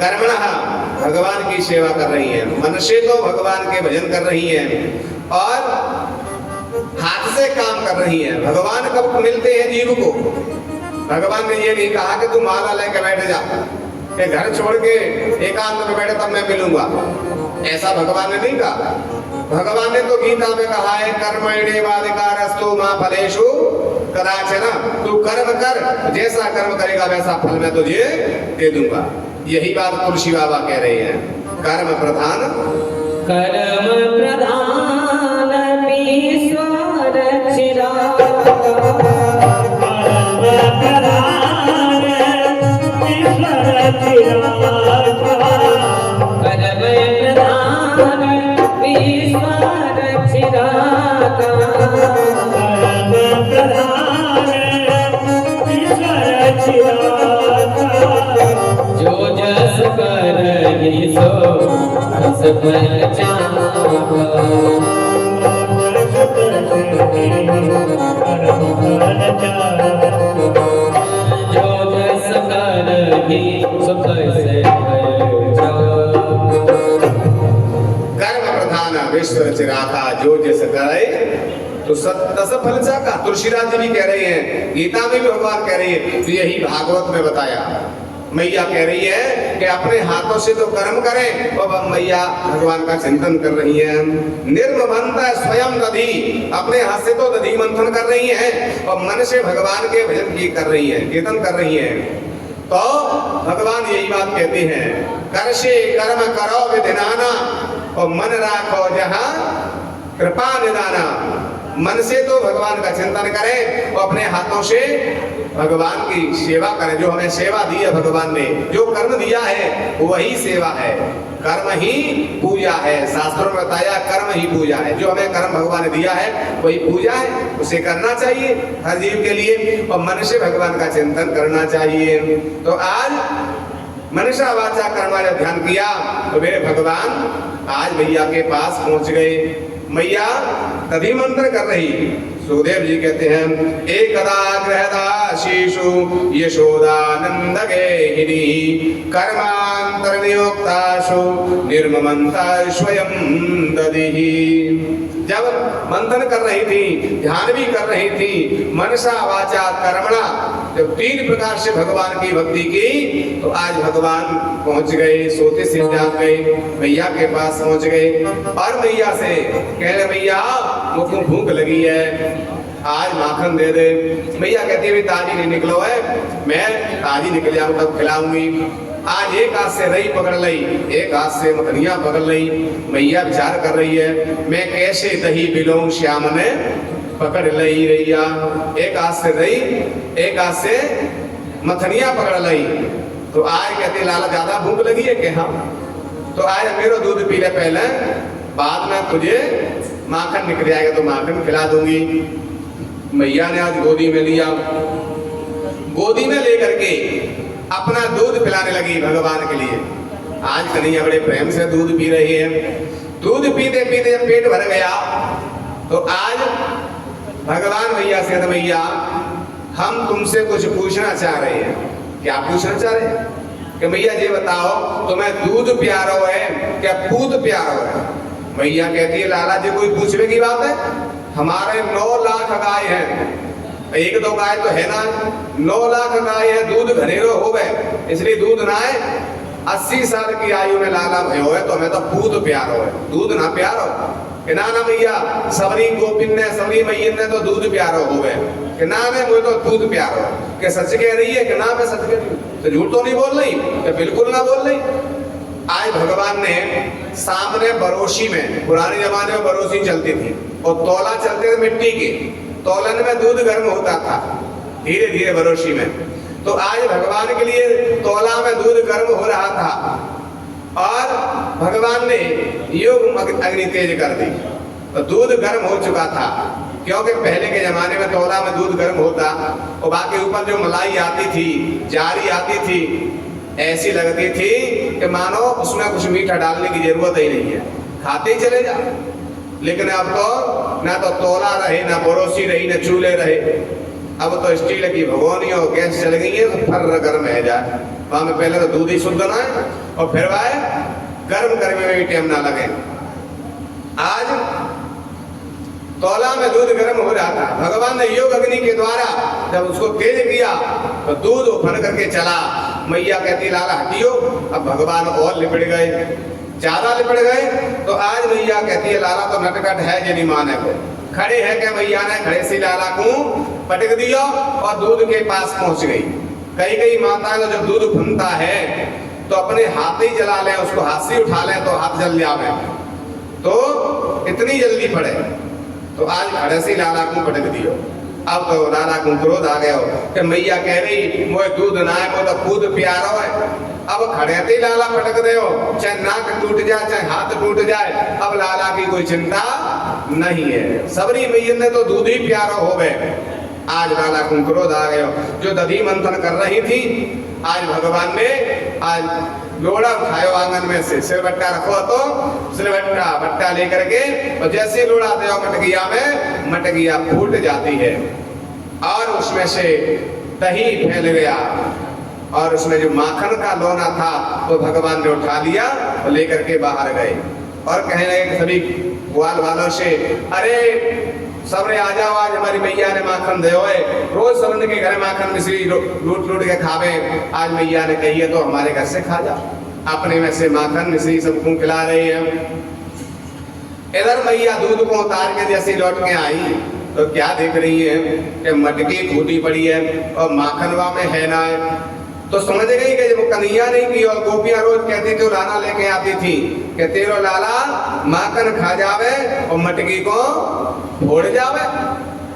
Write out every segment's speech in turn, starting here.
कर्मणः भगवान की सेवा कर रही हैं, मन से तो भगवान के भजन कर रही हैं और हाथ से काम कर रही हैं। भगवान कब मिलते हैं जीव को? भगवान ने ये नहीं कहा कि तू माला लेके बैठ जा, कि घर छोड़ के एकांत में बैठे तब मैं मिलूंगा, ऐसा भगवान ने नहीं कहा। भगवान ने तो गीता में कहा है कर्मण्येवाधिकारस्तु मा फलेषु कदाचन, तू कर्म कर, जैसा कर्म करेगा वैसा फल मैं तुझे दे दूंगा। यही बात तुलसी बाबा कह रहे हैं। कर्म प्रधान ईश्वर चिराग, जो जस करहि सो रस फल चावा। जो जस करहि सो कैसे फल चावा। कर्म प्रधान विश्व चिरागा, जो जैसे करे तो तस फल चाका। तुलसीदास जी भी कह रहे हैं, गीता में भी भगवान कह रहे हैं, तो यही भागवत में बताया। मैया कह रही है कि अपने हाथों से तो कर्म करें, और अब मैया भगवान का चिंतन कर रही है। निर्ममता स्वयं दधी, अपने हाथ से तो दधी मंथन कर रही है और मन से भगवान के भजन की कर रही है, कीर्तन कर रही है। तो भगवान यही बात कहते हैं, कर से कर्म करो विधिनाना और मन राखो जहाँ कृपा निदाना। मन से तो भगवान का चिंतन करें और अपने हाथों से भगवान की सेवा करें। जो हमें सेवा दी है भगवान ने, जो कर्म दिया है वही सेवा है, कर्म ही पूजा है। शास्त्रों में बताया कर्म ही पूजा है। जो हमें कर्म भगवान ने दिया है वही पूजा है, उसे करना चाहिए हर जीव के लिए और मन से भगवान का चिंतन करना चाहिए। तो आज मनसा वाचा कर्मा जब ध्यान किया तो मेरे भगवान आज मैया के पास पहुंच गए। मैया तभी मंत्र कर रही। सुखदेव जी कहते हैं, एकदा गृहदाशीषु यशोदानंद गेहिनी कर्मांतर नियोक्ताशु निर्ममंता स्वयं दधिहि। जब मंथन कर रही थी, ध्यान भी कर रही थी, मनसा वाचा कर्मणा, जब 3 प्रकार से भगवान की भक्ति की, तो आज भगवान पहुंच गए, सोते से जाग गए, मैया के पास पहुंच गए और मैया से कह रहे, मैया मुझको भूख लगी है, आज माखन दे दे। मैया कहती है, ताजी नहीं निकलो है, मैं ताजी निकल जाऊँ तब खिलाऊंगी। आज एक हाथ से रही पकड़ ली, एक हाथ से मखनिया पकड़ ली। मैया विचार कर रही है, मैं कैसे दही बिलों श्याम ने पकड़ ली रैया। एक हाथ से रही, एक हाथ से मखनिया पकड़ ली। तो आज कहते, लाला ज्यादा भूख लगी है क्या? तो आज मेरा दूध पी ले पहले, बाद में तुझे माखन निकल जाएगा तो माखन खिला दूंगी। मैया ने आज गोदी में लिया, गोदी में लेकर के अपना दूध पिलाने लगी भगवान के लिए। आज कन्हैया बड़े प्रेम से दूध पी रही है। दूध पीते पीते पेट भर गया तो आज भगवान मैया से, मैया हम तुमसे कुछ पूछना चाह रहे हैं। क्या पूछना चाह रहे हैं? कि मैया ये बताओ, तुम्हें दूध प्यारो है क्या पूत प्यारो है? मैया कहती है, लाला जी कोई पूछने की बात है? हमारे 9 लाख गाय हैं, 1-2 गाय तो है ना, 9 लाख गाय है, दूध घनेरो हो गए, इसलिए दूध ना है। 80 साल की आयु में लाला भयो है तो हमें तो पूत प्यारो है, दूध ना प्यारो। कि ना ना मैया, सबरी गोपिन ने, सबरी मैयन ने तो दूध प्यारो हो गए। कि ना मैं मुझे तो दूध प्यारो। कि सच कह रही है? कि ना मैं सच कह रही हूँ। तो झूठ तो नहीं बोल रही? कि बिल्कुल ना बोल रही। आज भगवान ने सामने बरोशी में, पुराने जमाने में बरोशी चलती थी और तौला चलते थे मिट्टी के, तौलन में दूध गर्म होता था धीरे धीरे बरोशी में। तो आज भगवान के लिए तौला में दूध गर्म हो रहा था और भगवान ने योग अग्नि तेज कर दी तो दूध गर्म हो चुका था। क्योंकि पहले के जमाने में तौला में दूध गर्म होता और बाकी ऊपर जो मलाई आती थी, जारी आती थी, ऐसी लगती थी कि मानो उसमें कुछ मीठा डालने की जरूरत ही नहीं है, खाते ही चले जा। लेकिन अब तो ना तो तौला रहे, ना बरोसी रही, ना चूल्हे रहे, अब तो स्टील की भगोनी और गैस चल गई है तो फर्र गर्म है जाए। वहां में पहले तो दूध ही शुद्ध ना है और फिर वह गर्म करने में भी टाइम ना लगे। आज तौला में दूध गर्म हो रहा था, भगवान ने योग अग्नि के द्वारा जब उसको तेज किया तो दूध उफन करके चला। मैया कहती लाला हटियो, अब भगवान और लिपट गए, ज्यादा लिपट गए। तो आज मैया कहती है लाला तो नटखट है जनी माने को, खड़े है क्या मैया ने खड़े से लाला को पटक दिया और दूध के पास पहुंच गई। कई कई माताएं तो जब दूध फनता है तो अपने हाथ ही जला लें, उसको हाथ से उठा लें तो हाथ जल जावे, तो इतनी जल्दी पड़े। तो आज खड़े से लाला को पटक दियो। अब तो लाला को क्रोध आ गया कि मैया कह रही मोए दूध ना है, वो तो खुद प्यारा है। अब खड़े थे लाला पटक दे, चाहे नाक टूट जाए चाहे हाथ टूट जाए, अब लाला की कोई चिंता नहीं है। सबरी मैया ने तो दूध ही प्यारा हो गए। आज लाला को क्रोध आ गया, जो दधी मंथन कर रही थी आज भगवान ने आज लोड़ा उठायो आंगन में से, सिलबट्टा रखो तो सिलबट्टा बट्टा लेकर के और जैसे लोड़ा दे मटकिया में, मटकिया फूट जाती है और उसमें से दही फैल गया और उसमें जो माखन का लोना था तो भगवान ने उठा लिया और लेकर के बाहर गए और कहने लगे सभी ग्वाल वालों से, अरे सबरे आ जाओ, आज हमारी मैया ने माखन दे होए, रोज सबने के घर माखन मिश्री लूट लूट के खावे, आज मैया ने कही है तो हमारे घर से खा जाओ। अपने में से माखन मिश्री सबको खिला रही है। इधर मैया दूध को उतार के जैसे लौट के आई तो क्या देख रही है कि मटकी फूटी पड़ी है और माखनवा में है ना है। तो समझ गई कि वो कन्हैया नहीं की और गोपियां रोज कहती थी लाला लेके आती थी कि तेरो लाला माखन खा जावे और मटकी को फोड़ जावे।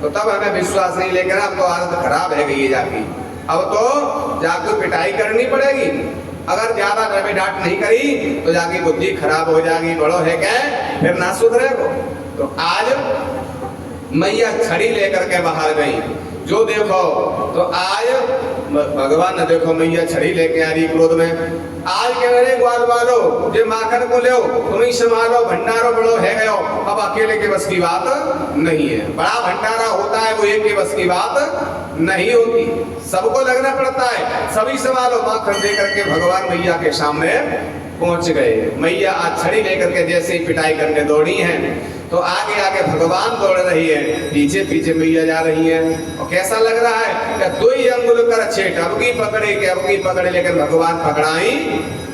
तो तब हमें विश्वास नहीं, लेकिन अब तो आदत खराब है गई जाकी, अब तो जाकर पिटाई करनी पड़ेगी। अगर ज्यादा रवे डांट नहीं करी तो जाकी बुद्धि खराब हो जाएगी, बड़ो है क्या फिर ना सुधरेगो। तो आज मैया छड़ी लेकर के बाहर गई, जो देखो तो आज भगवान ने देखो मैया छड़ी लेके आ रही क्रोध में। आज कह रहे ग्वाल वालो जे माखन को ले तुम ही संभालो, भंडारो बड़ो है गयो, अब अकेले के बस की बात नहीं है। बड़ा भंडारा होता है वो एक के बस की बात नहीं होती, सबको लगना पड़ता है, सभी संभालो। माखन दे करके भगवान मैया के सामने पहुंच गए। मैया आज छड़ी लेकर के जैसे ही पिटाई करने दौड़ी हैं तो आगे आगे भगवान दौड़ रही है, पीछे पीछे मैया जा रही है। और कैसा लग रहा है कि दो ही अंगुल कर छेट, अब की पकड़े के अब की पकड़े, लेकिन भगवान पकड़ाई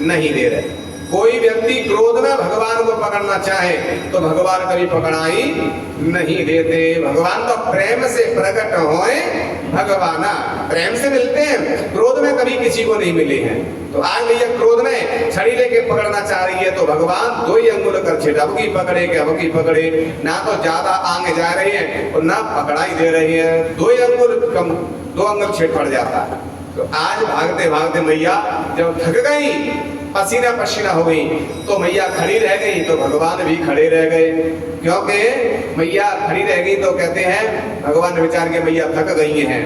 नहीं दे रहे। कोई व्यक्ति क्रोध में भगवान को पकड़ना चाहे तो भगवान कभी पकड़ाई नहीं देते। भगवान तो प्रेम से प्रकट होए, भगवान प्रेम से मिलते हैं, क्रोध में कभी किसी को नहीं मिले हैं। तो आज भैया क्रोध में छड़ी लेके पकड़ना चाह रही है तो भगवान दो ही अंगुल कर छेड़, अब की पकड़े के अब की पकड़े, ना तो ज्यादा आगे जा रही है और ना पकड़ाई दे रही है, दो ही अंगुल कम, दो अंगुल छेड़ पड़ जाता है। तो आज भागते भागते मैया जब थक गई, पसीना पसीना हो गई, तो मैया खड़ी रह गई तो भगवान भी खड़े रह गए। क्योंकि मैया खड़ी रह गई तो कहते हैं भगवान ने विचार के मैया थक गई हैं।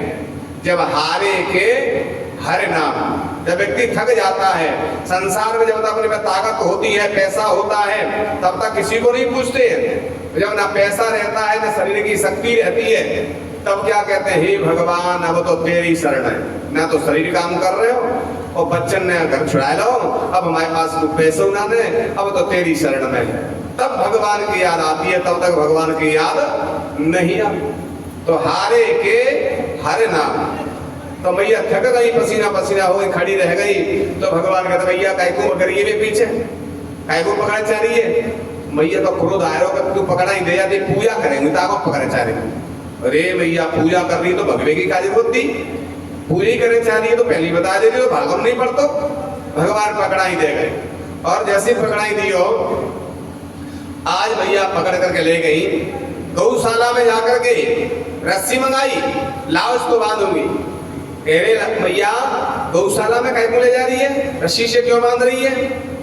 जब हारे के हर नाम, जब व्यक्ति थक जाता है संसार में, जब तक अपने में ताकत होती है, पैसा होता है, तब तक किसी को नहीं पूछते। जब ना पैसा रहता है ना शरीर की शक्ति रहती है, तब क्या कहते हैं, हे भगवान अब तो तेरी शरण है, ना तो शरीर काम कर रहे हो और बच्चन ने घर छुड़ा लो, अब हमारे पास पैसों ना दे, अब तो तेरी शरण में है। तब भगवान की याद आती है, तब तक भगवान की याद नहीं आती। तो हारे के हर नाम, तो मैया थक गई, पसीना पसीना हो गई, खड़ी रह गई। तो भगवान कहते मैया काय को अगर ये भी पीछे काय को पकड़ा चाह रही है। मैया तो क्रोध आ रहा हो, तू पकड़ा ही दे जाती, पूजा करेंगे तो आपको पकड़े चाह रही। अरे मैया पूजा कर रही तो भगवे की काजी होती, पूरी करे चाह रही है तो पहली बता दे रही तो भागम नहीं पड़तो। भगवान पकड़ाई दे गए और जैसे पकड़ाई दी हो, आज भैया पकड़ करके ले गई गौशाला में जाकर के रस्सी मंगाई, लाओ इसको बांधूंगी। अरे भैया गौशाला में कहीं को ले जा रही है, रस्सी से क्यों बांध रही है?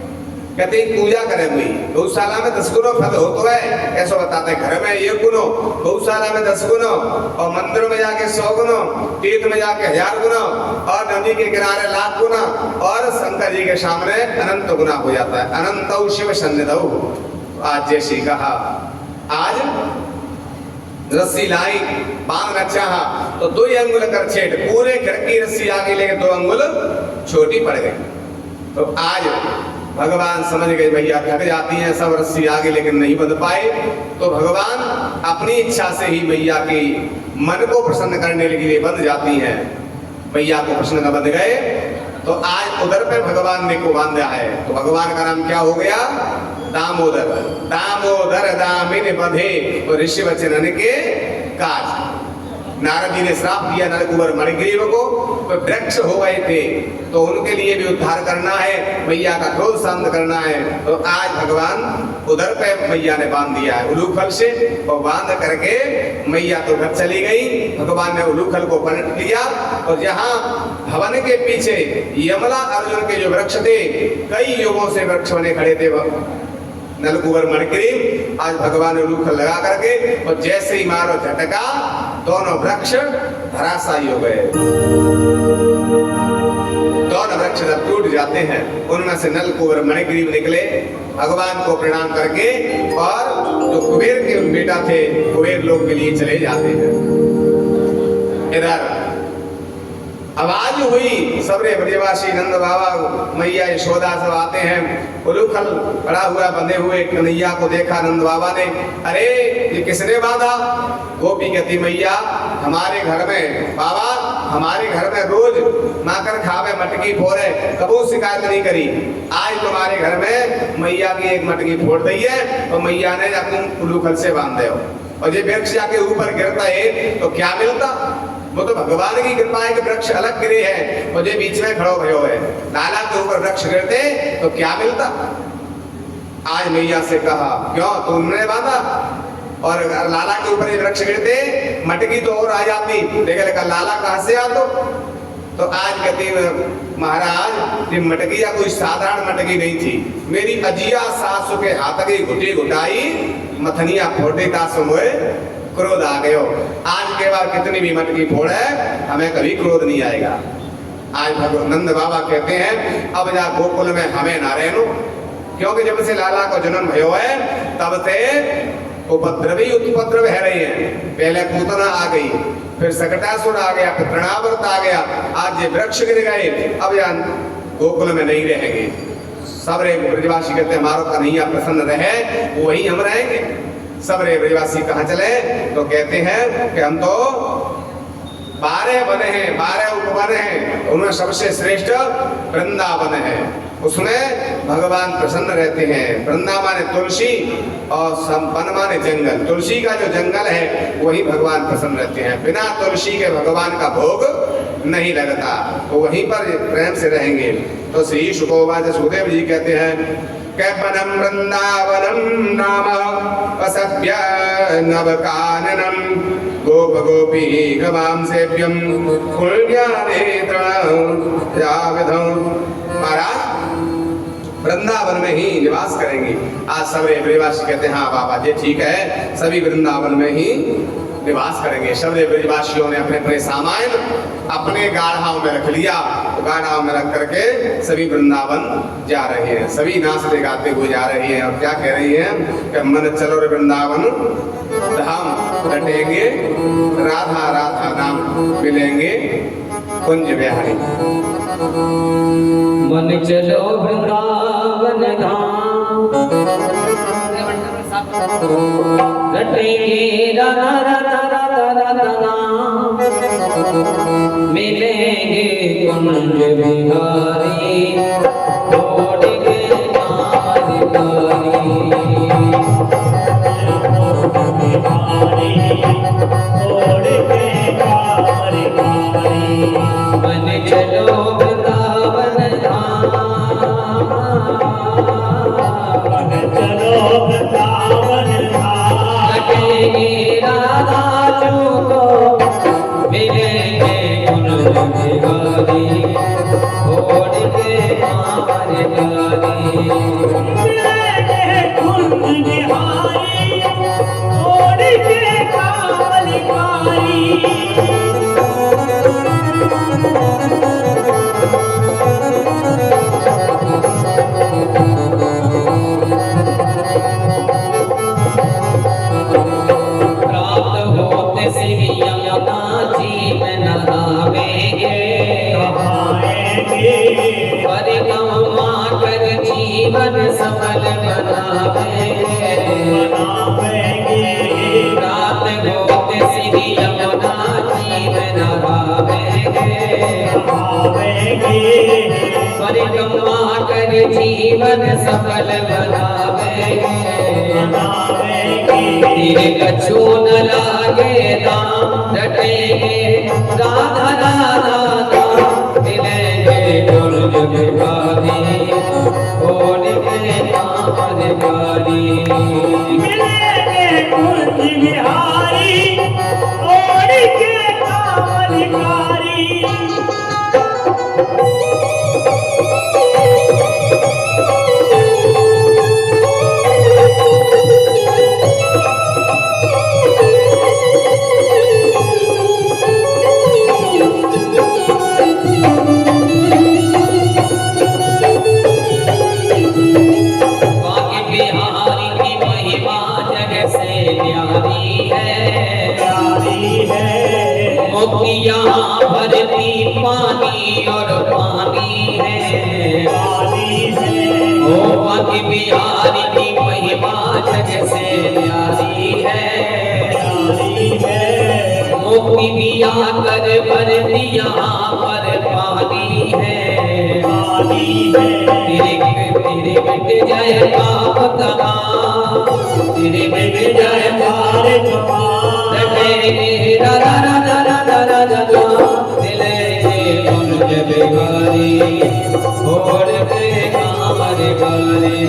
कहते पूजा करे हुई, गौशाला में 10 गुनो फल हो तो है, ऐसा बताते हैं। घर में 1 गुनो, गौशाला में 10 गुनो, और मंदिर में जाके 100 गुनो, तीर्थ में जाके 1000 गुना, और नदी के किनारे 1,00,000 गुना, और शंकर जी के सामने अनंत गुना हो जाता है। अनंत शिव सन्निधौ। आज जैसी कहा, आज रस्सी लाई, बांधना चाहा तो 2 अंगुल कर छेड़, पूरे घर की रस्सी आगे लेके 2 अंगुल छोटी पड़ गई। तो आज भगवान समझ गए भैया थक जाती हैं सब रस्सी आगे लेकिन नहीं बंध पाए, तो भगवान अपनी इच्छा से ही मैया की मन को प्रसन्न करने के लिए बंध जाती हैं। मैया को प्रसन्न न बंध गए तो आज उधर पे भगवान ने को बांधा है, तो भगवान का नाम क्या हो गया? दामोदर। दामोदर दामिन बंधे तो ऋषि वचनन के काज। नारद जी ने श्राप दिया नरकुंवर मणिग्रीव को, तो वृक्ष हो गए थे तो उनके लिए भी उद्धार करना है, मैया का क्रोध शांत करना है। तो आज भगवान उधर पे मैया ने बांध दिया है उलूखल से, और बांध करके मैया तो घर चली गई। भगवान ने उलूखल को पलट लिया और जहाँ भवन के पीछे यमला अर्जुन के जो वृक्ष थे, कई युगों से वृक्ष बने खड़े थे नलकुंवर मणिग्रीव, आज भगवान ने उलूखल लगा करके और जैसे ही मारो झटका दोनों वृक्ष धराशायी हो गए। दोनों वृक्ष जब टूट जाते हैं उनमें से नलकुंवर मणिग्रीव निकले, भगवान को प्रणाम करके और जो कुबेर के बेटा थे कुबेर लोक के लिए चले जाते हैं। इधर आवाज हुई, सबरे ब्रजवासी नंद बाबा मैया यशोदा सब आते हैं, उलूखल पड़ा हुआ बंधे हुए कन्हैया को देखा नंद बाबा ने, अरे ये किसने बांधा? गोपी कहती मैया हमारे घर में बाबा, हमारे घर में रोज माकर खावे मटकी फोड़े, कबू शिकायत नहीं करी, आज तुम्हारे घर में मैया की एक मटकी फोड़ दी है तो मैया ने अपने उलूखल से बांधे हो, और ये वृक्ष जाके ऊपर गिरता है तो क्या मिलता? वो तो भगवान की कृपा है कि वृक्ष अलग गिरे हैं, मुझे बीच में खड़ो भयो है। लाला के ऊपर वृक्ष गिरते तो क्या मिलता? आज मैया से कहा क्यों तुमने बांधा, और लाला के ऊपर ये वृक्ष गिरते मटकी तो और आ जाती, लेकिन लाला कहाँ से आ तो आज कहती महाराज ये मटकी या कोई साधारण मटकी नहीं थी, मेरी अजिया सासु के हाथ की घुटी घुटाई मथनिया फोटे का समय क्रोध आ गयो। आज के बाद कितनी भी मटकी फोड़े हमें कभी क्रोध नहीं आएगा। आज नंद बाबा कहते हैं अब जा गोकुल में हमें ना रहनो, क्योंकि जब से लाला को जन्म भयो है तब से उपद्रवी उपद्रव है रही है। पहले पूतना आ गई, फिर सकटासुर आ गया, फिर तृणावर्त आ गया, आज ये वृक्ष गिर गए, अब यहाँ गोकुल में नहीं रहेंगे। सबरे ब्रजवासी कहते हैं हमारा कन्हैया प्रसन्न रहे वही हम रहेंगे। सबरे ब्रजवासी कहाँ चले तो कहते हैं कि हम तो 12 बने हैं, 12 उपवन हैं, उनमें सबसे श्रेष्ठ वृंदावन है, उसमें भगवान प्रसन्न रहते हैं। वृंदावन है तुलसी और संपन्न माने जंगल, तुलसी का जो जंगल है वही भगवान प्रसन्न रहते हैं। बिना तुलसी के भगवान का भोग नहीं लगता, तो वहीं पर प्रेम से रहेंगे। तो श्री शुकोवाच सुदेव जी कहते हैं कैपनम वृंदावनम नाम असभ्य नवकाननम गोप गोपी गवाम सेव्यम महाराज वृंदावन में ही निवास करेंगे। आज सभी ब्रजवासी कहते हैं हाँ बाबा जी ठीक है, सभी वृंदावन में ही निवास करेंगे। सभी ब्रजवासियों ने अपने अपने सामान अपने गाढ़ाओं में रख लिया, गाढ़ाओं में रख करके सभी वृंदावन जा रहे हैं, सभी नाचते गाते हुए जा रही हैं। और क्या कह रही हैं कि मन चलो रे वृंदावन धाम कटेंगे, राधा राधा नाम मिलेंगे कुंज बिहारी। मन चलो वृंदावन धाम रटेंगे राधा राधा राधा राधा नाम, मिलेंगे कुंज बिहारी छोड़ेंगे नारी मन चलो वृंदावन धाम, मन चलो वृंदावन धाम, कटेंगे राधा चूको मिलेंगे कुंज बिहारी छोड़ेंगे नारी मिलेंगे कुंज बिहारी छोड़ेंगे काली जीवन नहावेंगे जीवन सफल बनावेंगे रात गोते श्री यमुना जी में नहावेंगे परिक्रमा कर जीवन सफल बनावेंगे तेरे कछु न लागे दाम रटेंगे राधा राधा नाम मिलेंगे दुर्ग बिहारी होने नाम बिहारी मिलेंगे कुंज बिहारी और के कामलिकारी बाकी बिहारी की महिमा जग से न्यारी है मुक्ति यहाँ भरती पानी और पानी है ओ बाकी बिहारी की महिमा जग से न्यारी है मुक्ति भी आकर भरती यहाँ पर पानी है तेरे मिट जाए पाप तमाम तेरे मिट जाए पार रटेंगे राधा राधा राधा राधा नाम मिलेंगे कुंज बिहारी छोड़ के कामर गारी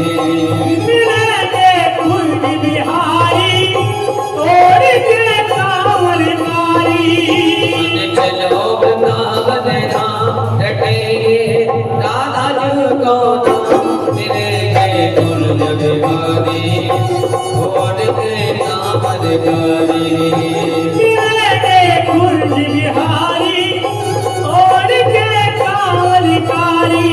मिलेंगे कुंज बिहारी और के कामलिकारी मन चलो वृंदावन धाम रटेंगे राधा जी को नाम मिलेंगे कुंज बिहारी छोड़ के कामर गारी मिलेंगे कुंज बिहारी और के कामलिकारी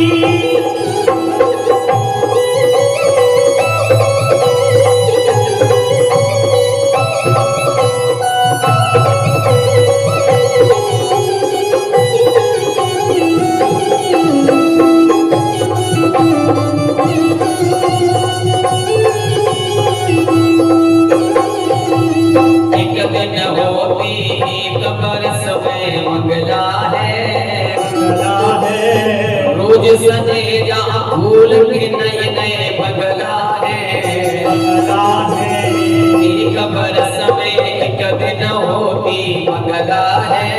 एक दिन होती एक बरस में मंगला है रोज सजे जा फूल के नए नए बगला है एक बरस में एक दिन होती मंगला है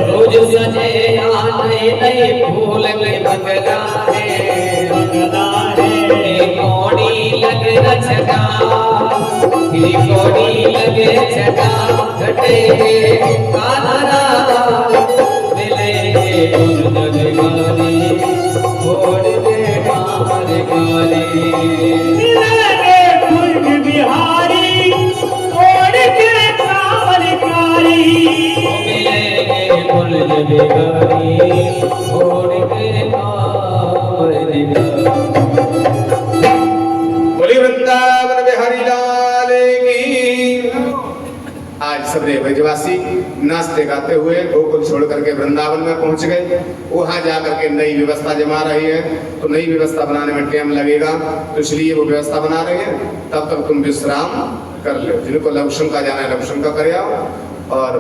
रोज सजे जा नए नए फूल के बगला है कोड़ी लगे रचना कोड़ी लगे छटा घटे कान्हा राधा मिलेंगे कुंज बिहारी छोड़ के कामर गारी मिलेंगे कुंज बिहारी और के कामलिकारी मिलेंगे कुंज बिहारी छोड़ के कामर गारी बोली वृंदावन बिहारी लाल की। आज सबरे ब्रजवासी नाचते गाते हुए गोकुल छोड़ करके वृंदावन में पहुंच गए। वहां जाकर के नई व्यवस्था जमा रही है, तो नई व्यवस्था बनाने में टाइम लगेगा, तो इसलिए वो व्यवस्था बना रहे हैं। तब तक तुम विश्राम कर लो, जिनको लवशंका जाना है लवशंका कर आओ और